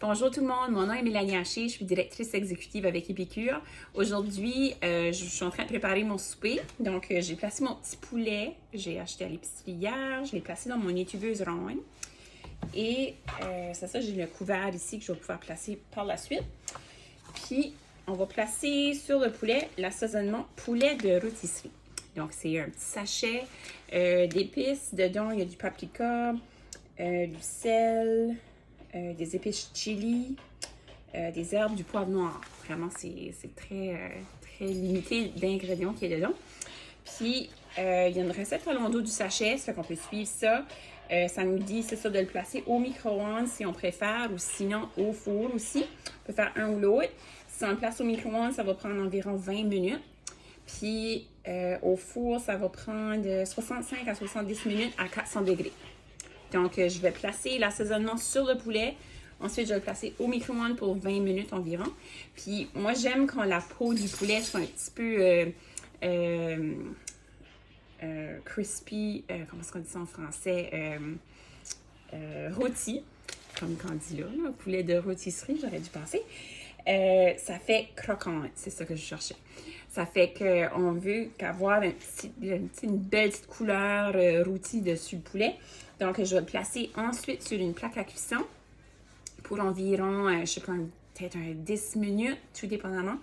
Bonjour tout le monde, mon nom est Mélanie Haché, je suis directrice exécutive avec Épicure. Aujourd'hui, je suis en train de préparer mon souper. Donc, j'ai placé mon petit poulet, j'ai acheté à l'épicerie hier, je l'ai placé dans mon étuveuse ronde. Et c'est ça, j'ai le couvert ici que je vais pouvoir placer par la suite. Puis, on va placer sur le poulet l'assaisonnement poulet de rôtisserie. Donc, c'est un petit sachet d'épices. Dedans, il y a du paprika, du sel, des épices chili, des herbes, du poivre noir. Vraiment, c'est très limité d'ingrédients qu'il y a dedans. Puis, il y a une recette à l'endos du sachet, ça fait qu'on peut suivre ça. Ça nous dit, c'est ça, de le placer au micro-ondes si on préfère, ou sinon au four aussi. On peut faire un ou l'autre. Si on le place au micro-ondes, ça va prendre environ 20 minutes. Puis, au four, ça va prendre 65 à 70 minutes à 400 degrés. Donc, je vais placer l'assaisonnement sur le poulet. Ensuite, je vais le placer au micro-ondes pour 20 minutes environ. Puis, moi, j'aime quand la peau du poulet soit un petit peu crispy, comment est-ce qu'on dit ça en français? Rôti, comme on dit là, poulet de rôtisserie, j'aurais dû penser. Ça fait croquant, c'est ça que je cherchais. Ça fait qu'on veut avoir une belle petite couleur rôtie dessus le poulet. Donc, je vais le placer ensuite sur une plaque à cuisson pour environ, je sais pas, peut-être 10 minutes, tout dépendamment.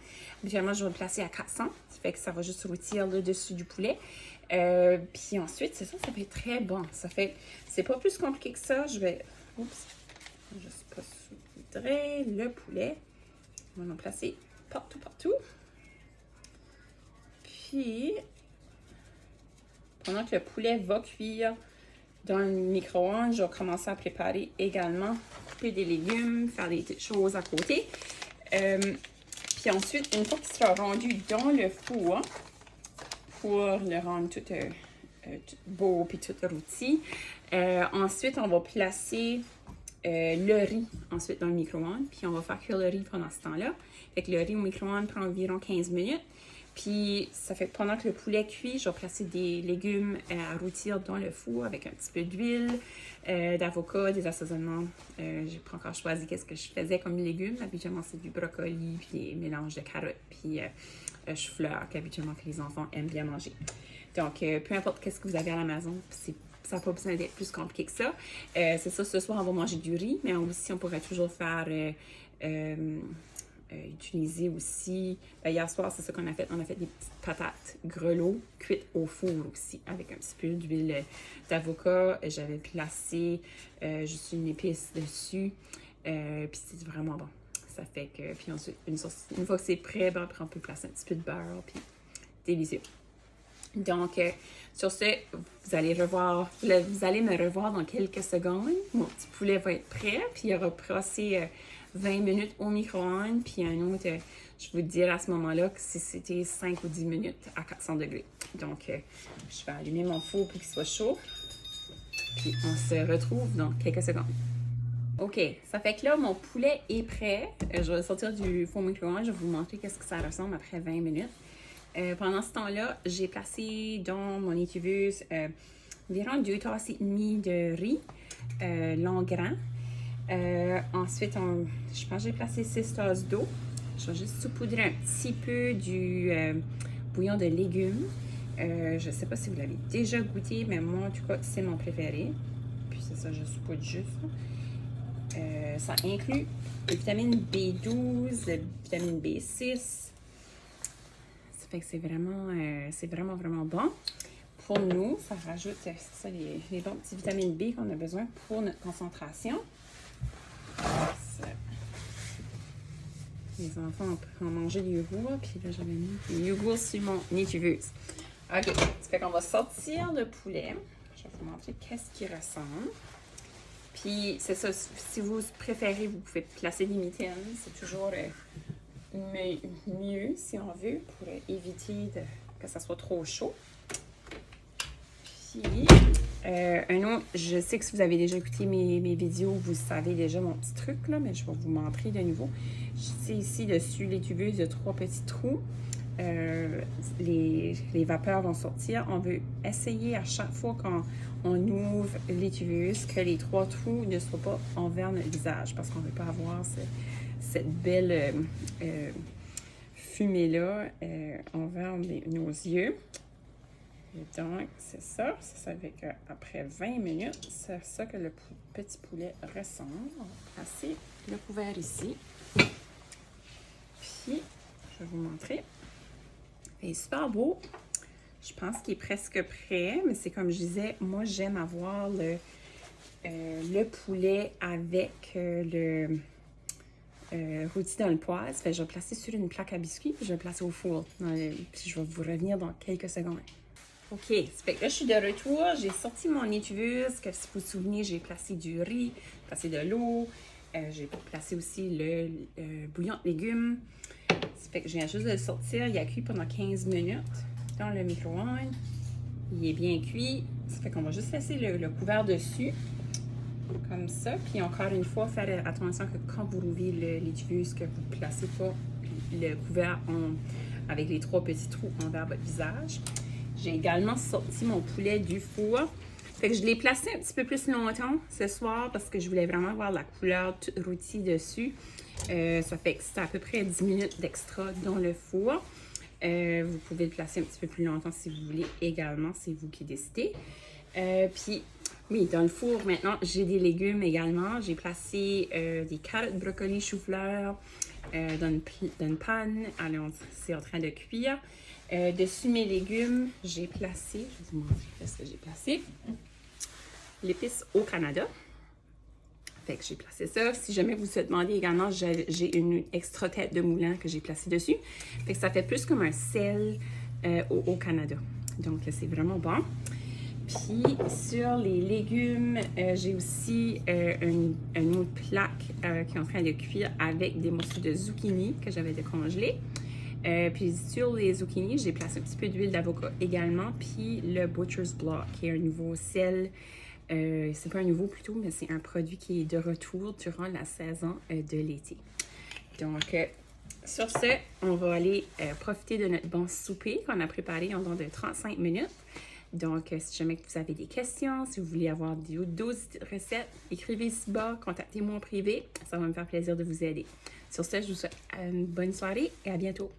Habituellement, je vais le placer à 400. Ça fait que ça va juste rôtir le dessus du poulet. Puis ensuite, c'est ça, ça fait très bon. Ça fait, c'est pas plus compliqué que ça. Je vais, je sais pas saupoudrer le poulet. On va en placer partout. Puis, pendant que le poulet va cuire dans le micro-ondes, je vais commencer à préparer également, couper des légumes, faire des petites choses à côté. Puis ensuite, une fois qu'il sera rendu dans le four, pour le rendre tout beau et tout rôti, ensuite, on va placer le riz ensuite dans le micro-ondes, puis on va faire cuire le riz pendant ce temps-là. Fait que le riz au micro-ondes prend environ 15 minutes. Puis, ça fait que pendant que le poulet cuit, je vais placer des légumes à rôtir dans le four avec un petit peu d'huile, d'avocat, des assaisonnements. J'ai pas encore choisi qu'est-ce que je faisais comme légumes. Habituellement, c'est du brocoli, puis des mélanges de carottes, puis chou-fleur, qu'habituellement que les enfants aiment bien manger. Donc, peu importe qu'est-ce que vous avez à la maison, ça n'a pas besoin d'être plus compliqué que ça. C'est ça, ce soir, on va manger du riz, mais aussi, on pourrait toujours faire... utiliser aussi, hier soir, c'est ça qu'on a fait. On a fait des petites patates grelots cuites au four aussi, avec un petit peu d'huile d'avocat. J'avais placé juste une épice dessus. Puis c'est vraiment bon. Ça fait que, puis ensuite, une fois que c'est prêt, ben, après on peut placer un petit peu de beurre, puis délicieux. Donc, sur ce, vous allez me revoir dans quelques secondes. Mon petit poulet va être prêt, puis il aura passé 20 minutes au micro-ondes, puis un autre, je vous dirai à ce moment-là que si c'était 5 ou 10 minutes à 400 degrés. Donc, je vais allumer mon four pour qu'il soit chaud, puis on se retrouve dans quelques secondes. OK, ça fait que là, mon poulet est prêt. Je vais le sortir du four micro-ondes, je vais vous montrer qu'est-ce que ça ressemble après 20 minutes. Pendant ce temps-là, j'ai placé dans mon étuveuse environ 2 tasses et demie de riz long grain. Ensuite, je pense que j'ai placé 6 tasses d'eau. Je vais juste saupoudrer un petit peu du bouillon de légumes. Je ne sais pas si vous l'avez déjà goûté, mais moi, en tout cas, c'est mon préféré. Puis c'est ça, je saupoudre juste. Ça inclut la vitamine B12, la vitamine B6. Ça fait que c'est vraiment bon. Pour nous, ça rajoute ça, les bons petits vitamines B qu'on a besoin pour notre concentration. Les enfants ont mangé du yogourt, puis là, j'avais mis du yogourt sur mon étuveuse. OK, ça fait qu'on va sortir le poulet. Je vais vous montrer qu'est-ce qu'il ressemble. Puis, c'est ça, si vous préférez, vous pouvez placer des mitaines. C'est toujours mieux, si on veut, pour éviter que ça soit trop chaud. Puis, un autre, je sais que si vous avez déjà écouté mes vidéos, vous savez déjà mon petit truc, là, mais je vais vous montrer de nouveau. Je sais ici, dessus l'étuveuse, il y a 3 petits trous. les vapeurs vont sortir. On veut essayer à chaque fois qu'on ouvre l'étuveuse que les 3 trous ne soient pas envers notre visage parce qu'on ne veut pas avoir cette belle fumée-là envers nos yeux. Et donc, c'est ça. Ça fait qu'après 20 minutes, c'est ça que le petit poulet ressemble. On va placer le couvert ici. Puis, je vais vous montrer. Il est super beau. Je pense qu'il est presque prêt, mais c'est comme je disais, moi, j'aime avoir le poulet avec le rôti dans le poêle. Ça fait que je vais le placer sur une plaque à biscuits, puis je vais le placer au four. Puis je vais vous revenir dans quelques secondes. OK, ça fait que là, je suis de retour. J'ai sorti mon étuveuse, que si vous vous souvenez, j'ai placé du riz, placé de l'eau. J'ai placé aussi le bouillon de légumes. Ça fait que je viens juste de le sortir. Il a cuit pendant 15 minutes dans le micro-ondes. Il est bien cuit. Ça fait qu'on va juste laisser le couvert dessus. Comme ça. Puis encore une fois, faire attention que quand vous rouvrez l'étuveuse, que vous ne placez pas le couvert avec les 3 petits trous envers votre visage. J'ai également sorti mon poulet du four. Fait que je l'ai placé un petit peu plus longtemps ce soir parce que je voulais vraiment avoir la couleur toute rôtie dessus. Ça fait que c'est à peu près 10 minutes d'extra dans le four. Vous pouvez le placer un petit peu plus longtemps si vous voulez également, c'est vous qui décidez. Puis, oui, dans le four, maintenant, j'ai des légumes également. J'ai placé des carottes, brocolis, chou-fleur dans une panne. Alors, c'est en train de cuire. Dessus mes légumes, j'ai placé, je vais vous montrer ce que j'ai placé, l'épice au Canada. Fait que j'ai placé ça. Si jamais vous vous demandez également, j'ai une extra tête de moulin que j'ai placée dessus. Fait que ça fait plus comme un sel au Canada. Donc, c'est vraiment bon. Puis, sur les légumes, j'ai aussi une autre plaque qui est en train de cuire avec des morceaux de zucchini que j'avais décongelés. Puis sur les zucchini, j'ai placé un petit peu d'huile d'avocat également, puis le Butcher's Block, qui est un nouveau sel. C'est pas un nouveau plutôt, mais c'est un produit qui est de retour durant la saison de l'été. Donc, sur ce, on va aller profiter de notre bon souper qu'on a préparé en dans de 35 minutes. Donc, si jamais vous avez des questions, si vous voulez avoir d'autres recettes, écrivez ici-bas, contactez-moi en privé. Ça va me faire plaisir de vous aider. Sur ce, je vous souhaite une bonne soirée et à bientôt.